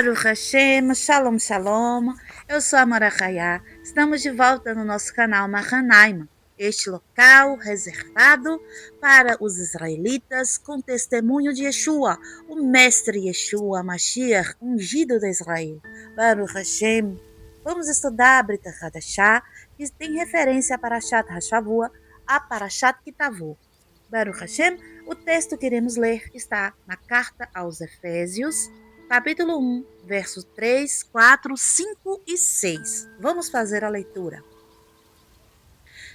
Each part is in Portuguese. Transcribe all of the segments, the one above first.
Baruch Hashem, Shalom Shalom, eu sou a Mara Hayá. Estamos de volta no nosso canal Mahanaim, este local reservado para os israelitas com testemunho de Yeshua, o mestre Yeshua Mashiach, ungido de Israel. Baruch Hashem. Vamos estudar a Brita Hadashah, que tem referência a Parashat Hashavua, a Parashat Kitavu. Baruch Hashem, o texto que iremos ler está na carta aos Efésios, capítulo 1, versos 3, 4, 5 e 6. Vamos fazer a leitura.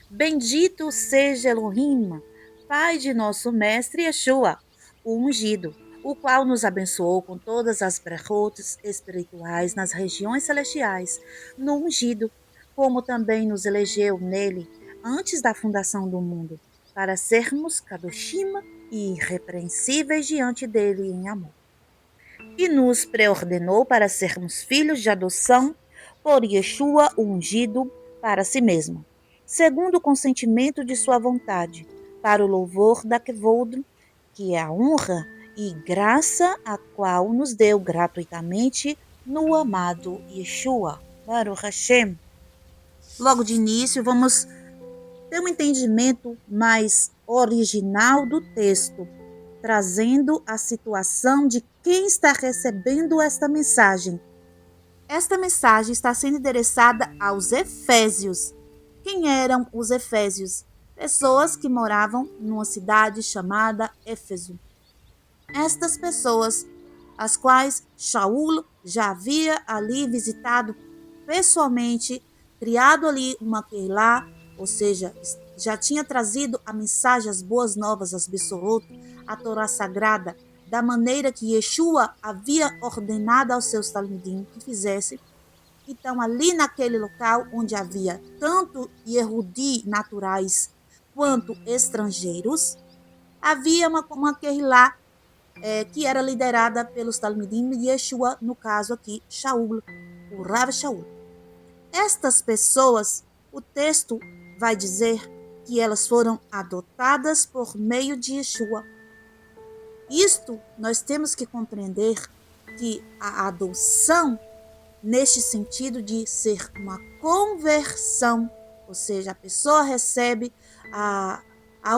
Bendito seja Elohim, Pai de nosso mestre Yeshua, o ungido, o qual nos abençoou com todas as brachot espirituais nas regiões celestiais, no ungido, como também nos elegeu nele antes da fundação do mundo, para sermos kadoshim e irrepreensíveis diante dele em amor. E nos preordenou para sermos filhos de adoção por Yeshua, o ungido, para si mesmo, segundo o consentimento de sua vontade, para o louvor da Kevod, que é a honra e graça a qual nos deu gratuitamente no amado Yeshua. Baruch Hashem. Logo de início, vamos ter um entendimento mais original do texto, trazendo a situação de quem está recebendo esta mensagem. Esta mensagem está sendo endereçada aos Efésios. Quem eram os Efésios? Pessoas que moravam numa cidade chamada Éfeso. Estas pessoas, as quais Shaul já havia ali visitado pessoalmente, criado ali uma Keilah, ou seja, já tinha trazido a mensagem, as boas novas, as Bessorot, a Torá Sagrada, da maneira que Yeshua havia ordenado aos seus talmidim que fizesse. Então, ali naquele local onde havia tanto Yehudi naturais quanto estrangeiros, havia uma Keilah que era liderada pelos talmidim de Yeshua, no caso aqui, Shaul, o Rav Shaul. Estas pessoas, o texto vai dizer que elas foram adotadas por meio de Yeshua. Isto nós temos que compreender que a adoção, neste sentido de ser uma conversão, ou seja, a pessoa recebe a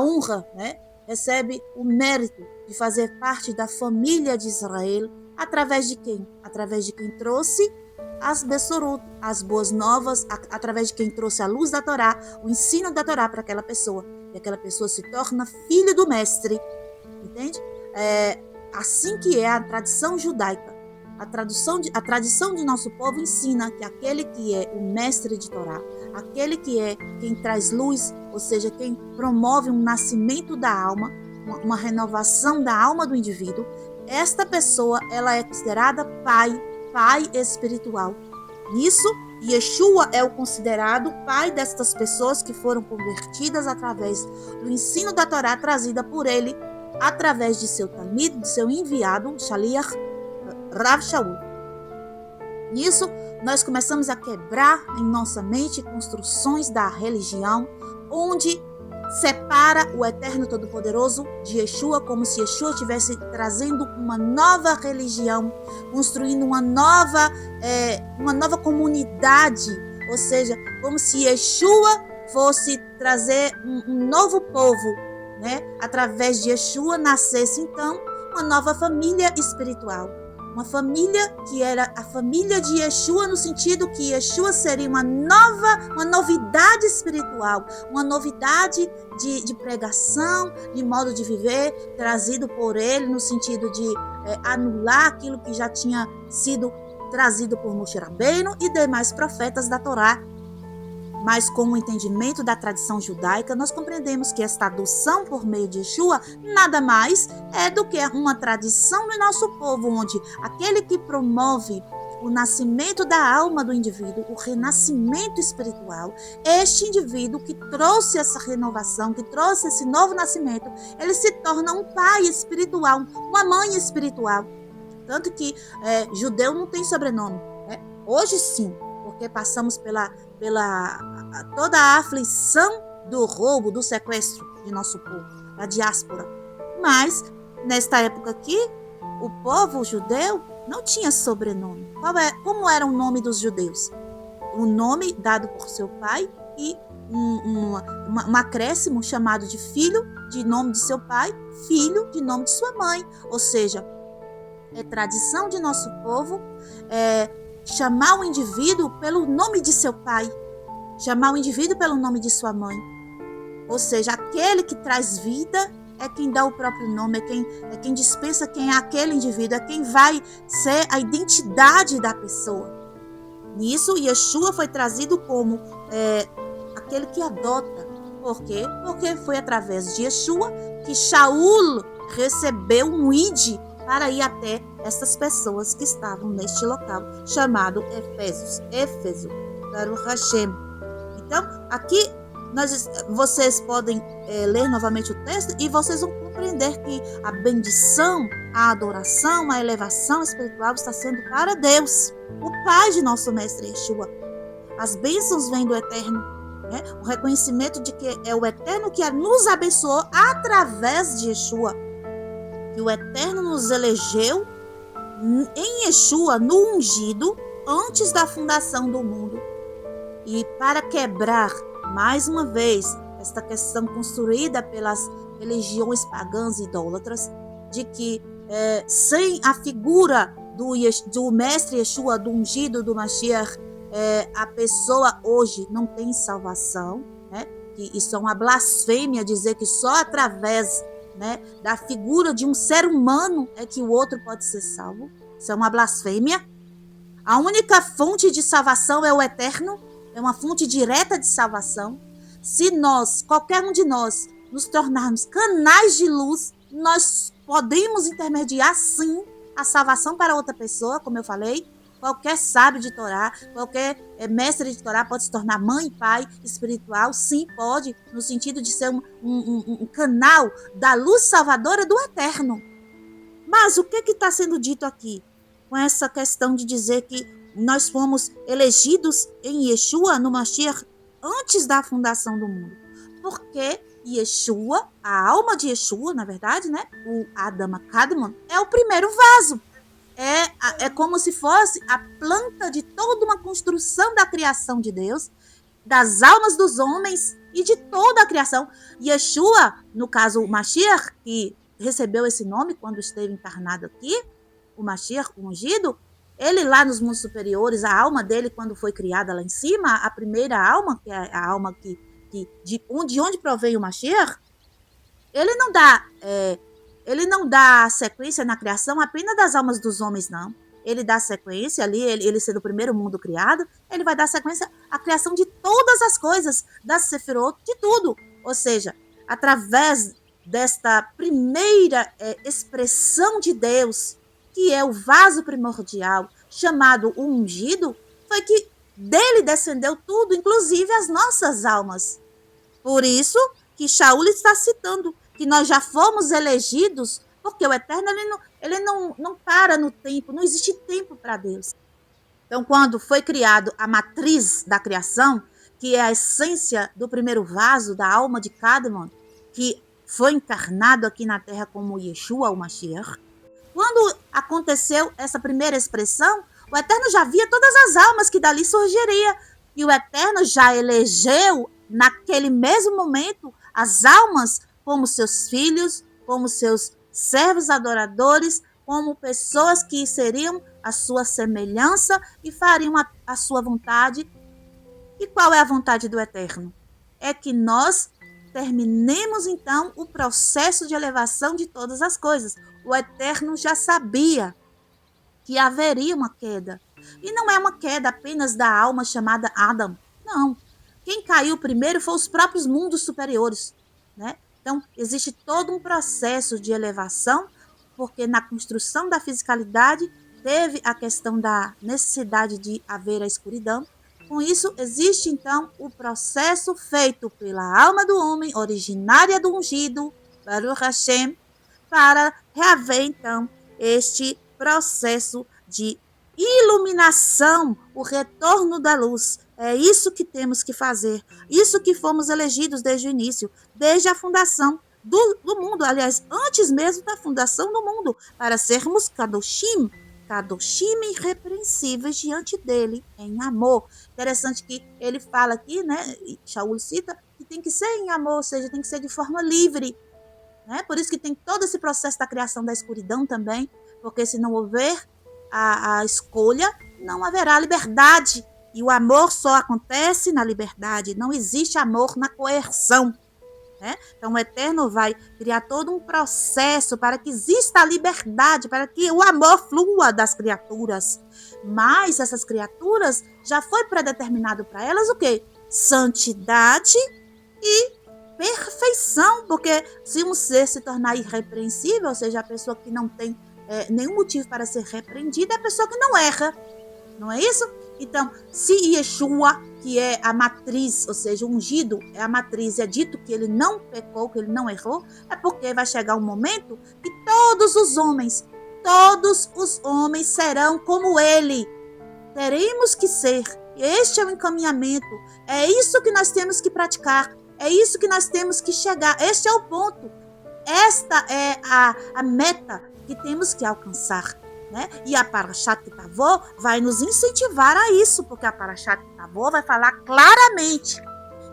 honra, né? Recebe o mérito de fazer parte da família de Israel, através de quem? Através de quem trouxe as Bessorot, as boas novas, através de quem trouxe a luz da Torá, o ensino da Torá para aquela pessoa. E aquela pessoa se torna filho do mestre. Entende? Assim que é a tradição judaica. A tradição de nosso povo ensina que aquele que é o mestre de Torá, aquele que é quem traz luz, ou seja, quem promove um nascimento da alma, uma renovação da alma do indivíduo, esta pessoa ela é considerada pai espiritual. Nisso, Yeshua é o considerado pai destas pessoas que foram convertidas através do ensino da Torá trazida por ele, através de seu talmid, de seu enviado, Shaliach, Rav Shaul. Nisso, nós começamos a quebrar em nossa mente construções da religião, onde separa o Eterno Todo-Poderoso de Yeshua, como se Yeshua estivesse trazendo uma nova religião, construindo uma nova comunidade, ou seja, como se Yeshua fosse trazer um novo povo, né? Através de Yeshua nascesse então uma nova família espiritual. Uma família que era a família de Yeshua, no sentido que Yeshua seria uma novidade espiritual, uma novidade de pregação, de modo de viver, trazido por ele, no sentido de anular aquilo que já tinha sido trazido por Moshe Rabbeinu e demais profetas da Torá. Mas com o entendimento da tradição judaica, nós compreendemos que esta adoção por meio de Yeshua nada mais é do que uma tradição do nosso povo, onde aquele que promove o nascimento da alma do indivíduo, o renascimento espiritual, este indivíduo que trouxe essa renovação, que trouxe esse novo nascimento, ele se torna um pai espiritual, uma mãe espiritual. Tanto que judeu não tem sobrenome, né? Hoje sim, porque passamos pela toda a aflição do roubo, do sequestro de nosso povo, da diáspora. Mas, nesta época aqui, o povo judeu não tinha sobrenome. Como era o nome dos judeus? O nome dado por seu pai e um acréscimo chamado de filho, de nome de seu pai, filho de nome de sua mãe. Ou seja, é tradição de nosso povo chamar o indivíduo pelo nome de seu pai, chamar o indivíduo pelo nome de sua mãe. Ou seja, aquele que traz vida é quem dá o próprio nome, é quem dispensa quem é aquele indivíduo, é quem vai ser a identidade da pessoa. Nisso, Yeshua foi trazido como aquele que adota. Por quê? Porque foi através de Yeshua que Shaul recebeu um id para ir até essas pessoas que estavam neste local, chamado Éfeso, Baruch Hashem. Então, aqui vocês podem ler novamente o texto e vocês vão compreender que a bendição, a adoração, a elevação espiritual está sendo para Deus, o Pai de nosso Mestre Yeshua. As bênçãos vêm do Eterno, né? O reconhecimento de que é o Eterno que nos abençoou através de Yeshua, que o Eterno nos elegeu em Yeshua, no ungido, antes da fundação do mundo. E para quebrar mais uma vez esta questão construída pelas religiões pagãs e idólatras, de que sem a figura do mestre Yeshua, do ungido, do Mashiach, a pessoa hoje não tem salvação, né? Que isso é uma blasfêmia dizer que só através, né, da figura de um ser humano é que o outro pode ser salvo. Isso é uma blasfêmia. A única fonte de salvação é o Eterno, é uma fonte direta de salvação. Se qualquer um de nós, nos tornarmos canais de luz, nós podemos intermediar, sim, a salvação para outra pessoa, como eu falei. Qualquer sábio de Torá, qualquer mestre de Torá pode se tornar mãe e pai espiritual, sim, pode, no sentido de ser um canal da luz salvadora do Eterno. Mas o que está sendo dito aqui? Com essa questão de dizer que nós fomos elegidos em Yeshua, no Mashiach, antes da fundação do mundo. Porque Yeshua, a alma de Yeshua, na verdade, né? O Adam Kadmon, é o primeiro vaso. É como se fosse a planta de toda uma construção da criação de Deus, das almas dos homens e de toda a criação. Yeshua, no caso o Mashiach, que recebeu esse nome quando esteve encarnado aqui, o Mashiach, o ungido, ele lá nos mundos superiores, a alma dele quando foi criada lá em cima, a primeira alma, que é a alma de onde provém o Mashiach, ele não dá sequência na criação apenas das almas dos homens, não. Ele dá sequência ali, ele sendo o primeiro mundo criado, ele vai dar sequência à criação de todas as coisas, da Sefirot, de tudo. Ou seja, através desta primeira expressão de Deus, que é o vaso primordial, chamado o ungido, foi que dele descendeu tudo, inclusive as nossas almas. Por isso que Shaul está citando que nós já fomos elegidos, porque o Eterno ele não para no tempo, não existe tempo para Deus. Então, quando foi criado a matriz da criação, que é a essência do primeiro vaso, da alma de Kadmon, que foi encarnado aqui na Terra como Yeshua, o Mashiach, quando aconteceu essa primeira expressão, o Eterno já via todas as almas que dali surgiria. E o Eterno já elegeu, naquele mesmo momento, as almas como seus filhos, como seus servos adoradores, como pessoas que seriam a sua semelhança e fariam a sua vontade. E qual é a vontade do Eterno? É que nós terminemos, então, o processo de elevação de todas as coisas. O Eterno já sabia que haveria uma queda. E não é uma queda apenas da alma chamada Adam. Não. Quem caiu primeiro foram os próprios mundos superiores, né? Então, existe todo um processo de elevação, porque na construção da fisicalidade teve a questão da necessidade de haver a escuridão. Com isso, existe então o processo feito pela alma do homem, originária do ungido, Baruch Hashem, para reaver então este processo de iluminação, o retorno da luz. É isso que temos que fazer, isso que fomos elegidos desde o início, desde a fundação do mundo, aliás, antes mesmo da fundação do mundo, para sermos Kadoshim, Kadoshim irrepreensíveis diante dele, em amor. Interessante que ele fala aqui, né? Shaul cita, que tem que ser em amor, ou seja, tem que ser de forma livre. Né? Por isso que tem todo esse processo da criação da escuridão também, porque se não houver a escolha, não haverá liberdade. E o amor só acontece na liberdade, não existe amor na coerção. Né? Então o Eterno vai criar todo um processo para que exista a liberdade, para que o amor flua das criaturas. Mas essas criaturas, já foi predeterminado para elas o quê? Santidade e perfeição, porque se um ser se tornar irrepreensível, ou seja, a pessoa que não tem nenhum motivo para ser repreendida, é a pessoa que não erra. Não é isso? Então, se Yeshua, que é a matriz, ou seja, o ungido é a matriz, é dito que ele não pecou, que ele não errou, é porque vai chegar um momento que todos os homens serão como ele. Teremos que ser. Este é o encaminhamento. É isso que nós temos que praticar. É isso que nós temos que chegar. Este é o ponto. Esta é a meta que temos que alcançar. Né? E a Parashat Kitavó vai nos incentivar a isso, porque a Parashat Kitavó vai falar claramente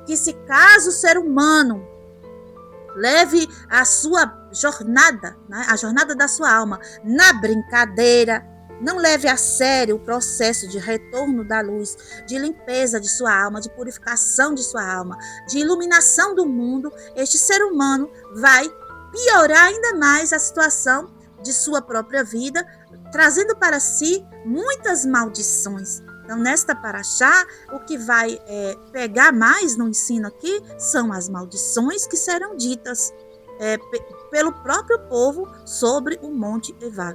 que se caso o ser humano leve a sua jornada, né, a jornada da sua alma na brincadeira, não leve a sério o processo de retorno da luz, de limpeza de sua alma, de purificação de sua alma, de iluminação do mundo, este ser humano vai piorar ainda mais a situação de sua própria vida, trazendo para si muitas maldições. Então, nesta paraxá, o que vai pegar mais no ensino aqui são as maldições que serão ditas pelo próprio povo sobre o Monte Ebal.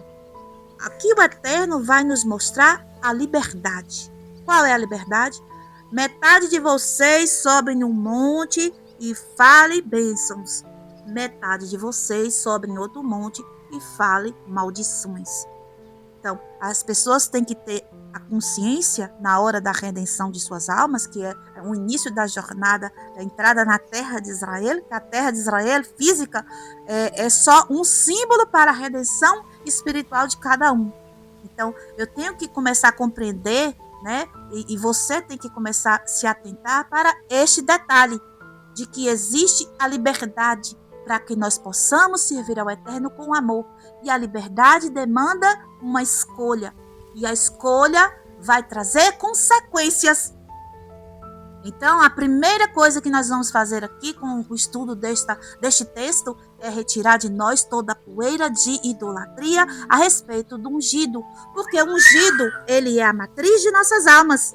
Aqui o Eterno vai nos mostrar a liberdade. Qual é a liberdade? Metade de vocês sobe no monte e fale bênçãos. Metade de vocês sobe em outro monte e fale maldições. Então, as pessoas têm que ter a consciência na hora da redenção de suas almas, que é o início da jornada, da entrada na terra de Israel, que a terra de Israel física é só um símbolo para a redenção espiritual de cada um. Então, eu tenho que começar a compreender, né? E você tem que começar a se atentar para este detalhe, de que existe a liberdade para que nós possamos servir ao Eterno com amor. E a liberdade demanda uma escolha. E a escolha vai trazer consequências. Então, a primeira coisa que nós vamos fazer aqui com o estudo deste texto é retirar de nós toda a poeira de idolatria a respeito do ungido. Porque o ungido, ele é a matriz de nossas almas.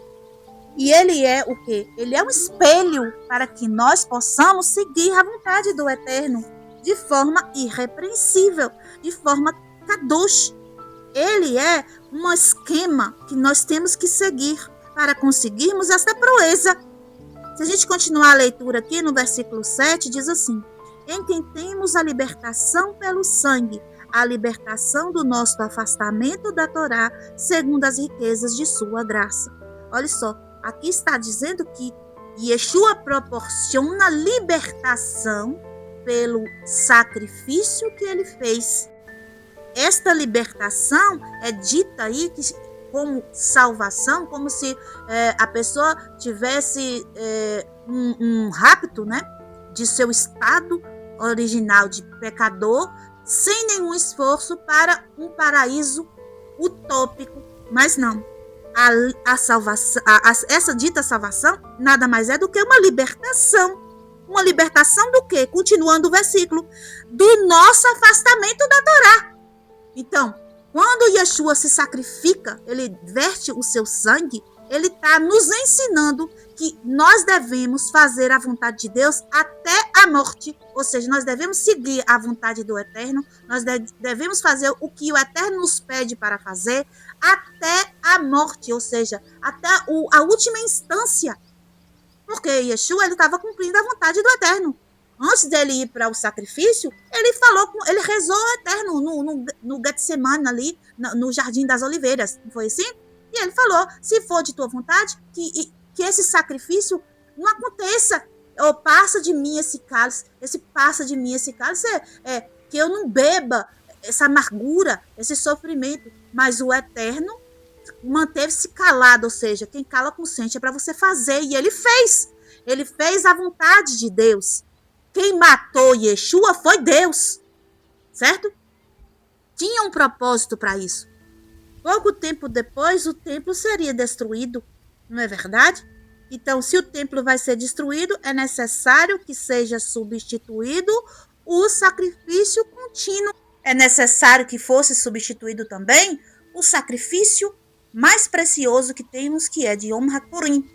E ele é o quê? Ele é um espelho para que nós possamos seguir a vontade do Eterno de forma irrepreensível, de forma kadosh. Ele é um esquema que nós temos que seguir para conseguirmos essa proeza. Se a gente continuar a leitura aqui no versículo 7, diz assim: em quem temos a libertação pelo sangue, a libertação do nosso afastamento da Torá, segundo as riquezas de sua graça. Olha só, aqui está dizendo que Yeshua proporciona libertação pelo sacrifício que ele fez. Esta libertação é dita aí como salvação, como se a pessoa tivesse um rapto, né, de seu estado original de pecador, sem nenhum esforço para um paraíso utópico. Mas não. A salvação, essa dita salvação nada mais é do que uma libertação. Uma libertação do quê? Continuando o versículo. Do nosso afastamento da Torá. Então, quando Yeshua se sacrifica, ele verte o seu sangue, ele está nos ensinando que nós devemos fazer a vontade de Deus até a morte. Ou seja, nós devemos seguir a vontade do Eterno, nós devemos fazer o que o Eterno nos pede para fazer até a morte, ou seja, até a última instância. Porque Yeshua estava cumprindo a vontade do Eterno. Antes dele ir para o sacrifício, ele rezou ao Eterno no Getsemane ali, no Jardim das Oliveiras, não foi assim? E ele falou, se for de tua vontade, que esse sacrifício não aconteça. Ou passa de mim esse cálice, que eu não beba essa amargura, esse sofrimento. mas o Eterno manteve-se calado, ou seja, quem cala consente, é para você fazer, e ele fez. Ele fez a vontade de Deus. Quem matou Yeshua foi Deus, certo? Tinha um propósito para isso. Pouco tempo depois, o templo seria destruído, não é verdade? Então, se o templo vai ser destruído, é necessário que seja substituído o sacrifício contínuo. É necessário que fosse substituído também o sacrifício mais precioso que temos, que é de Yom HaPurim.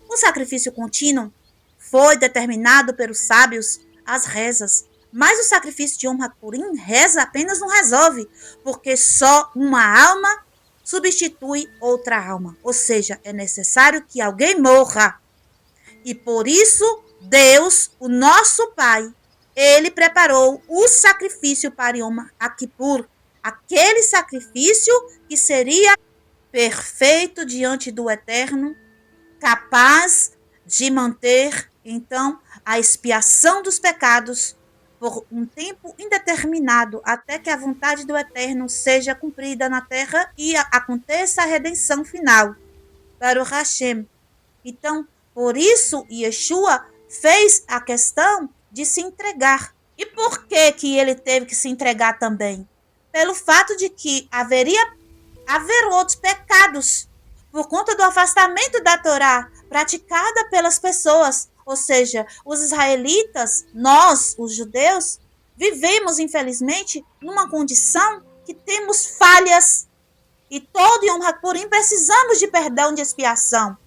O sacrifício contínuo foi determinado pelos sábios, as rezas. Mas o sacrifício de Yom HaPurim, reza apenas não resolve, porque só uma alma substitui outra alma. Ou seja, é necessário que alguém morra. E por isso, Deus, o nosso Pai, ele preparou o sacrifício para Yom Kippur, aquele sacrifício que seria perfeito diante do Eterno, capaz de manter, então, a expiação dos pecados por um tempo indeterminado, até que a vontade do Eterno seja cumprida na terra e aconteça a redenção final. Baruch Hashem. Então, por isso, Yeshua fez a questão de se entregar. E por que ele teve que se entregar também? Pelo fato de que haver outros pecados por conta do afastamento da Torá praticada pelas pessoas. Ou seja, os israelitas, nós, os judeus, vivemos, infelizmente, numa condição que temos falhas. E todo Yom HaPurim precisamos de perdão, de expiação.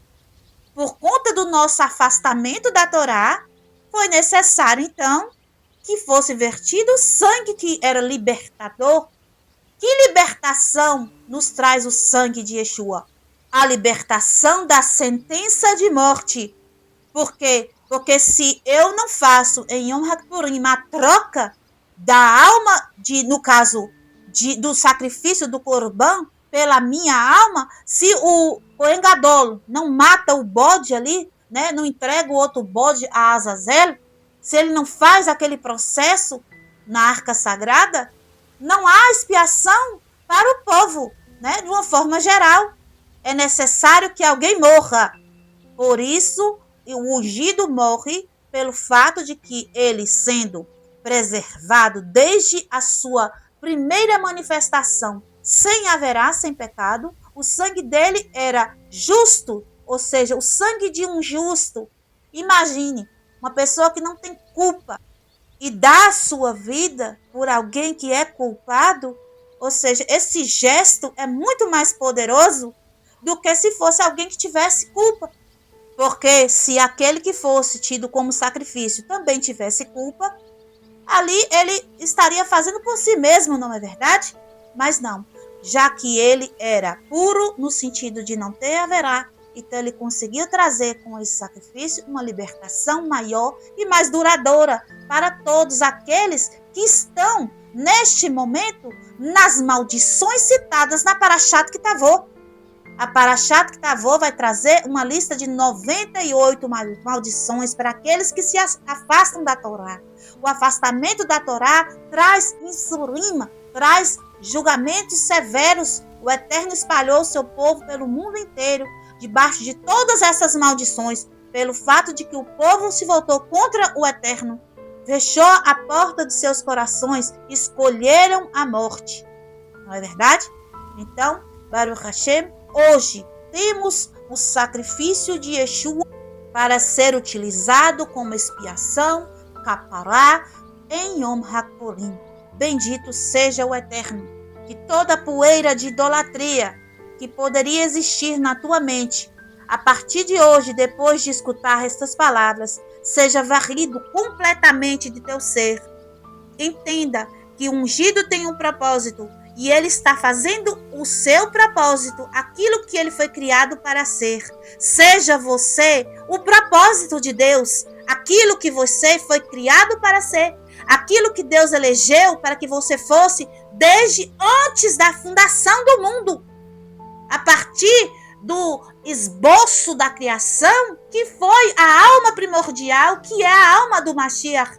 Por conta do nosso afastamento da Torá, foi necessário, então, que fosse vertido o sangue que era libertador. Que libertação nos traz o sangue de Yeshua? A libertação da sentença de morte. Por quê? Porque se eu não faço em Yom HaPurim a troca da alma, no caso do sacrifício do Corban, pela minha alma, se o Kohen Gadol não mata o bode ali, né, não entrega o outro bode a Azazel, se ele não faz aquele processo na arca sagrada, não há expiação para o povo, né, de uma forma geral. É necessário que alguém morra. Por isso, o ungido morre pelo fato de que ele, sendo preservado desde a sua primeira manifestação, sem haverá, sem pecado, o sangue dele era justo, ou seja, o sangue de um justo. Imagine, uma pessoa que não tem culpa e dá a sua vida por alguém que é culpado, ou seja, esse gesto é muito mais poderoso do que se fosse alguém que tivesse culpa. Porque se aquele que fosse tido como sacrifício também tivesse culpa, ali ele estaria fazendo por si mesmo, não é verdade? Mas não, já que ele era puro no sentido de não ter haverá, então ele conseguiu trazer com esse sacrifício uma libertação maior e mais duradoura para todos aqueles que estão, neste momento, nas maldições citadas na Parashat Kitavot. A Parashat Kitavot vai trazer uma lista de 98 maldições para aqueles que se afastam da Torá. O afastamento da Torá traz insurima, traz julgamentos severos. O Eterno espalhou o seu povo pelo mundo inteiro, debaixo de todas essas maldições, pelo fato de que o povo se voltou contra o Eterno, fechou a porta de seus corações, escolheram a morte. Não é verdade? Então, Baruch Hashem, hoje temos o sacrifício de Yeshua para ser utilizado como expiação, capará, em Yom HaPurim. Bendito seja o Eterno, que toda poeira de idolatria que poderia existir na tua mente, a partir de hoje, depois de escutar estas palavras, seja varrido completamente de teu ser. Entenda que o ungido tem um propósito e ele está fazendo o seu propósito, aquilo que ele foi criado para ser. Seja você o propósito de Deus, aquilo que você foi criado para ser, aquilo que Deus elegeu para que você fosse desde antes da fundação do mundo. A partir do esboço da criação, que foi a alma primordial, que é a alma do Mashiach.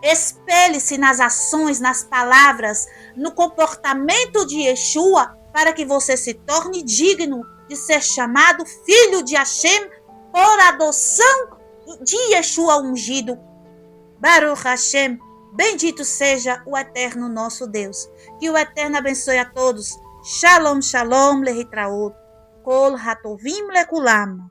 Espelhe-se nas ações, nas palavras, no comportamento de Yeshua, para que você se torne digno de ser chamado filho de Hashem por adoção de Yeshua ungido. Baruch Hashem, bendito seja o eterno nosso Deus. Que o eterno abençoe a todos. Shalom, shalom, lehitraot. Kol hatovim lekulam.